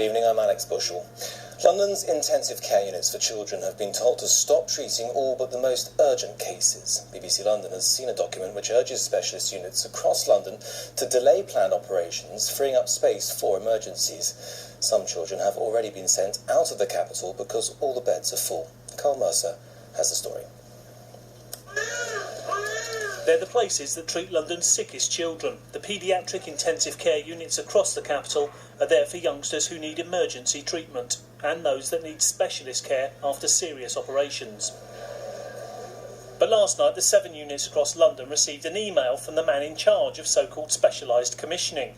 evening, I'm Alex Bushell. London's intensive care units for children have been told to stop treating all but the most urgent cases. BBC London has seen a document which urges specialist units across London to delay planned operations, freeing up space for emergencies. Some children have already been sent out of the capital because all the beds are full. Carl Mercer has the story. They're the places that treat London's sickest children. The paediatric intensive care units across the capital are there for youngsters who need emergency treatment and those that need specialist care after serious operations. But last night, the 7 units across London received an email from the man in charge of so-called specialised commissioning.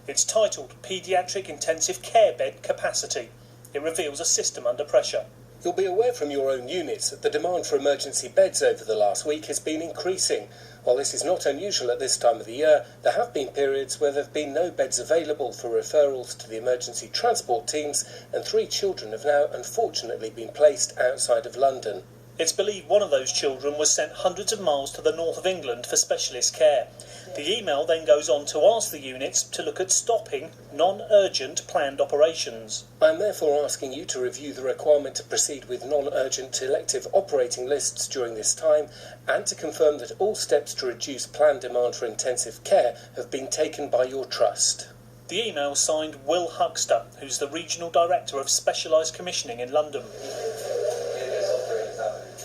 It's titled Paediatric Intensive Care Bed Capacity. It reveals a system under pressure. You'll be aware from your own units that the demand for emergency beds over the last week has been increasing. While this is not unusual at this time of the year, there have been periods where there have been no beds available for referrals to the emergency transport teams, and 3 children have now unfortunately been placed outside of London. It's believed one of those children was sent hundreds of miles to the north of England for specialist care. The email then goes on to ask the units to look at stopping non-urgent planned operations. I am therefore asking you to review the requirement to proceed with non-urgent elective operating lists during this time, and to confirm that all steps to reduce planned demand for intensive care have been taken by your trust. The email signed Will Huxter, who's the Regional Director of Specialised Commissioning in London.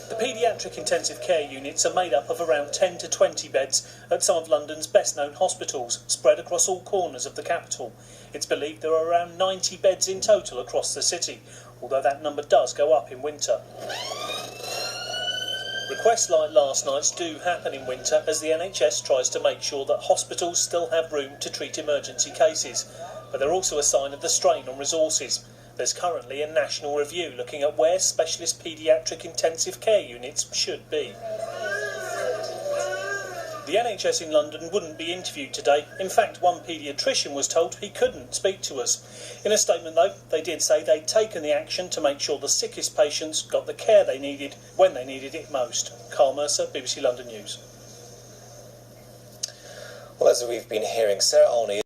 The paediatric intensive care units are made up of around 10 to 20 beds at some of London's best-known hospitals, spread across all corners of the capital. It's believed there are around 90 beds in total across the city, although that number does go up in winter. Requests like last night's do happen in winter as the NHS tries to make sure that hospitals still have room to treat emergency cases, but they're also a sign of the strain on resources. There's currently a national review looking at where specialist paediatric intensive care units should be. The NHS in London wouldn't be interviewed today. In fact, one paediatrician was told he couldn't speak to us. In a statement, though, they did say they'd taken the action to make sure the sickest patients got the care they needed when they needed it most. Carl Mercer, BBC London News. Well, as we've been hearing, Sarah Olney